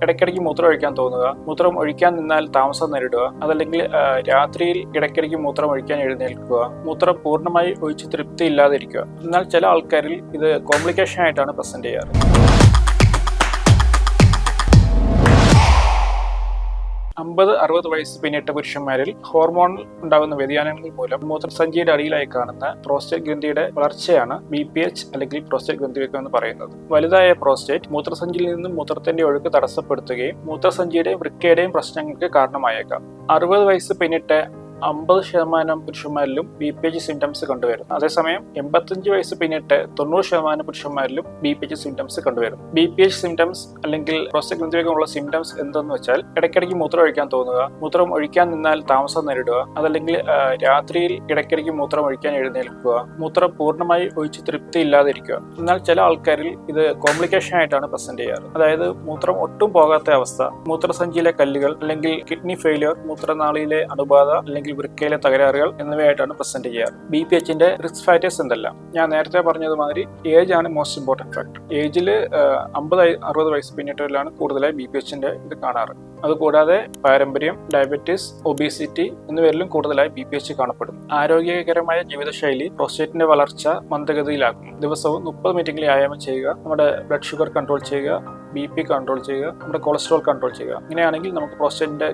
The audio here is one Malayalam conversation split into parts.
ഇടയ്ക്കിടയ്ക്ക് മൂത്രം ഒഴിക്കാൻ തോന്നുക, മൂത്രം ഒഴിക്കാൻ നിന്നാൽ താമസം നേരിടുക, അതല്ലെങ്കിൽ രാത്രിയിൽ ഇടയ്ക്കിടയ്ക്ക് മൂത്രം ഒഴിക്കാൻ എഴുന്നേൽക്കുക, മൂത്രം പൂർണ്ണമായി ഒഴിച്ച് തൃപ്തി ഇല്ലാതിരിക്കുക. എന്നാൽ ചില ആൾക്കാരിൽ ഇത് കോംപ്ലിക്കേഷൻ ആയിട്ടാണ് പ്രസന്റ് ചെയ്യാറ്. 50-60 വയസ്സ് പിന്നിട്ട പുരുഷന്മാരിൽ ഹോർമോൺ ഉണ്ടാകുന്ന വ്യതിയാനങ്ങൾ മൂലം മൂത്രസഞ്ചിയുടെ അടിയിലായി കാണുന്ന പ്രോസ്റ്റേറ്റ് ഗ്രന്ഥിയുടെ വളർച്ചയാണ് BPH അല്ലെങ്കിൽ പ്രോസ്റ്റേറ്റ് ഗ്രന്ഥിവ്യൂഹം എന്ന് പറയുന്നത്. വലുതായ പ്രോസ്റ്റേറ്റ് മൂത്രസഞ്ചിയിൽ നിന്നും മൂത്രത്തിന്റെ ഒഴുക്ക് തടസ്സപ്പെടുത്തുകയും മൂത്രസഞ്ചിയുടെയും വൃക്കയുടെയും പ്രശ്നങ്ങൾക്ക് കാരണമായേക്കാം. 60 വയസ്സ് പിന്നിട്ട് 50% പുരുഷന്മാരിലും BPH സിംറ്റംസ് കണ്ടുവരും. അതേസമയം 85 വയസ്സ് പിന്നിട്ട് 90% പുരുഷന്മാരിലും BPH സിംറ്റംസ് കണ്ടുവരും. BPH സിംറ്റംസ് അല്ലെങ്കിൽ പ്രോസ്റ്റേറ്റ് ഗ്രന്ഥിവ്യൂഹമുള്ള സിംറ്റംസ് എന്തെന്ന് വെച്ചാൽ ഇടയ്ക്കിടയ്ക്ക് മൂത്രം ഒഴിക്കാൻ തോന്നുക, മൂത്രം ഒഴിക്കാൻ നിന്നാൽ താമസം നേരിടുക, അതല്ലെങ്കിൽ രാത്രിയിൽ ഇടയ്ക്കിടയ്ക്ക് മൂത്രം ഒഴിക്കാൻ എഴുന്നേൽക്കുക, മൂത്രം പൂർണ്ണമായി ഒഴിച്ച് തൃപ്തി ഇല്ലാതിരിക്കുക. എന്നാൽ ചില ആൾക്കാരിൽ ഇത് കോംപ്ലിക്കേഷൻ ആയിട്ടാണ് പ്രസന്റ് ചെയ്യാറ്. അതായത് മൂത്രം ഒട്ടും പോകാത്ത അവസ്ഥ, മൂത്രസഞ്ചിയിലെ കല്ലുകൾ അല്ലെങ്കിൽ കിഡ്നി ഫെയിലിയർ, മൂത്രനാളിയിലെ അണുബാധ അല്ലെങ്കിൽ വൃക്കയിലെ തകരാറുകൾ എന്നിവയായിട്ടാണ് പ്രസന്റ് ചെയ്യാറ്. BPHന്റെ റിസ്ക് ഫാക്ടേഴ്സ് എന്തെല്ലാം? ഞാൻ നേരത്തെ പറഞ്ഞതുമാതിരി ഏജ് ആണ് മോസ്റ്റ് ഇമ്പോർട്ടന്റ് ഫാക്ടർ. ഏജിൽ 50-60 വയസ്സ് പിന്നിട്ടവരിലാണ് കൂടുതലായി BPHന്റെ ഇത് കാണാറ്. അതുകൂടാതെ പാരമ്പര്യം, ഡയബറ്റീസ്, ഒബീസിറ്റി എന്നിവരിലും കൂടുതലായി BPH കാണപ്പെടുന്നു. ആരോഗ്യകരമായ ജീവിതശൈലി പ്രോസ്റ്റേറ്റിന്റെ വളർച്ച മന്ദഗതിയിലാക്കുന്നു. ദിവസവും 30 മിനിറ്റെങ്കിലും വ്യായാമം ചെയ്യുക, നമ്മുടെ ബ്ലഡ് ഷുഗർ കൺട്രോൾ ചെയ്യുക, BP കൺട്രോൾ ചെയ്യുക, നമ്മുടെ കൊളസ്ട്രോൾ കൺട്രോൾ ചെയ്യുക. ഇങ്ങനെയാണെങ്കിൽ നമുക്ക് പ്രോസ്റ്റേറ്റിന്റെ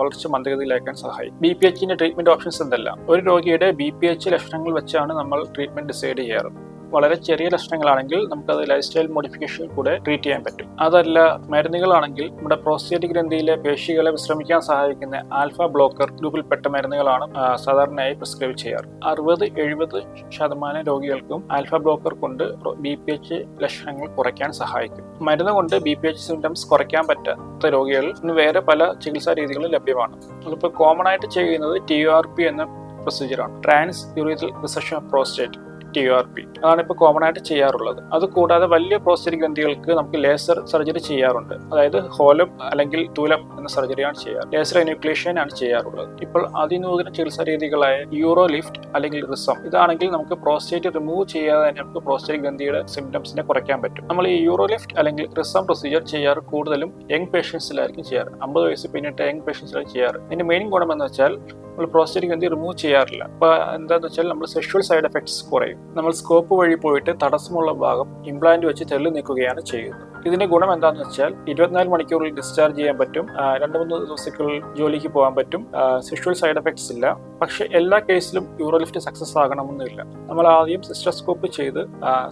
വളർച്ച മന്ദഗതിയിലാക്കാൻ സഹായിക്കും. BPHന്റെ ട്രീറ്റ്മെന്റ് ഓപ്ഷൻസ് എന്തെല്ലാം? ഒരു രോഗിയുടെ BPH ലക്ഷണങ്ങൾ വെച്ചാണ് നമ്മൾ ട്രീറ്റ്മെന്റ് ഡിസൈഡ് ചെയ്യാറ്. വളരെ ചെറിയ ലക്ഷണങ്ങളാണെങ്കിൽ നമുക്കത് ലൈഫ് സ്റ്റൈൽ മോഡിഫിക്കേഷൻ കൂടെ ട്രീറ്റ് ചെയ്യാൻ പറ്റും. അതല്ല മരുന്നുകളാണെങ്കിൽ നമ്മുടെ പ്രോസ്റ്റേറ്റ് ഗ്രന്ഥിയിലെ പേശികളെ വിശ്രമിക്കാൻ സഹായിക്കുന്ന ആൽഫ ബ്ലോക്കർ ഗ്രൂപ്പിൽപ്പെട്ട മരുന്നുകളാണ് സാധാരണയായി പ്രിസ്ക്രൈബ് ചെയ്യാറ്. 60-70% രോഗികൾക്കും ആൽഫ ബ്ലോക്കർ കൊണ്ട് BPH ലക്ഷണങ്ങൾ കുറയ്ക്കാൻ സഹായിക്കും. മരുന്ന് കൊണ്ട് BPH സിംറ്റംസ് കുറയ്ക്കാൻ പറ്റാത്ത രോഗികളിൽ വേറെ പല ചികിത്സാ രീതികളും ലഭ്യമാണ്. അതിപ്പോൾ കോമൺ ആയിട്ട് ചെയ്യുന്നത് TURP എന്ന പ്രൊസീജിയറാണ്, transurethral resection of prostate, TURP. അതാണ് ഇപ്പോൾ കോമൺ ആയിട്ട് ചെയ്യാറുള്ളത്. അതുകൂടാതെ വലിയ പ്രോസ്റ്റേറ്റ് ഗ്രന്ഥികൾക്ക് നമുക്ക് ലേസർ സർജറി ചെയ്യാറുണ്ട്. അതായത് ഹോലം അല്ലെങ്കിൽ തൂലം എന്ന സർജറിയാണ് ചെയ്യാറ്. ലേസർ എന്യൂക്ലിയേഷൻ ആണ് ചെയ്യാറുള്ളത്. ഇപ്പോൾ അതിനൂതന ചികിത്സാ രീതികളായ യൂറോ ലിഫ്റ്റ് അല്ലെങ്കിൽ റിസം, ഇതാണെങ്കിൽ നമുക്ക് പ്രോസ്റ്റേറ്റ് റിമൂവ് ചെയ്യാതെ തന്നെ നമുക്ക് പ്രോസ്റ്റേറ്റ് ഗ്രന്ഥിയുടെ സിംറ്റംസിനെ കുറയ്ക്കാൻ പറ്റും. നമ്മൾ ഈ യൂറോ ലിഫ്റ്റ് അല്ലെങ്കിൽ റിസം പ്രൊസീജിയർ ചെയ്യാറ് കൂടുതലും യങ് പേഷ്യൻസിലായിരിക്കും ചെയ്യാറ്. 50 വയസ്സ് പിന്നിട്ട് യങ് പേഷ്യൻസിലായിരിക്കും ചെയ്യാറ്. ഇതിന്റെ മെയിൻ ഗുണം എന്ന് വെച്ചാൽ നമ്മൾ പ്രോസ്റ്റേറ്റ് ഗ്രന്ഥി റിമൂവ് ചെയ്യാറില്ല. അപ്പോൾ എന്താണെന്ന് വെച്ചാൽ നമ്മൾ സെക്ഷുവൽ സൈഡ് എഫക്ട്സ് കുറയും. നമ്മൾ സ്കോപ്പ് വഴി പോയിട്ട് തടസ്സമുള്ള ഭാഗം ഇംപ്ലാന്റ് വെച്ച് തെള്ളി നീക്കുകയാണ് ചെയ്യുന്നത്. ഇതിന്റെ ഗുണം എന്താണെന്ന് വെച്ചാൽ 24 മണിക്കൂറിൽ ഡിസ്ചാർജ് ചെയ്യാൻ പറ്റും, 2-3 ദിവസത്തിനുള്ളിൽ ജോലിക്ക് പോകാൻ പറ്റും, സെക്ഷുവൽ സൈഡ് എഫക്ട്സ് ഇല്ല. പക്ഷെ എല്ലാ കേസിലും യൂറോലിഫ്റ്റ് സക്സസ് ആകണമെന്നില്ല. നമ്മൾ ആദ്യം സിസ്റ്റോസ്കോപ്പ് ചെയ്ത്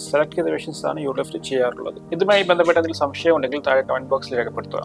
സെലക്ട് ചെയ്ത പേഷ്യൻസ് ആണ് യൂറോലിഫ്റ്റ് ചെയ്യാറുള്ളത്. ഇതുമായി ബന്ധപ്പെട്ട എന്തെങ്കിലും സംശയം ഉണ്ടെങ്കിൽ താഴെ കമന്റ് ബോക്സിൽ രേഖപ്പെടുത്തുക.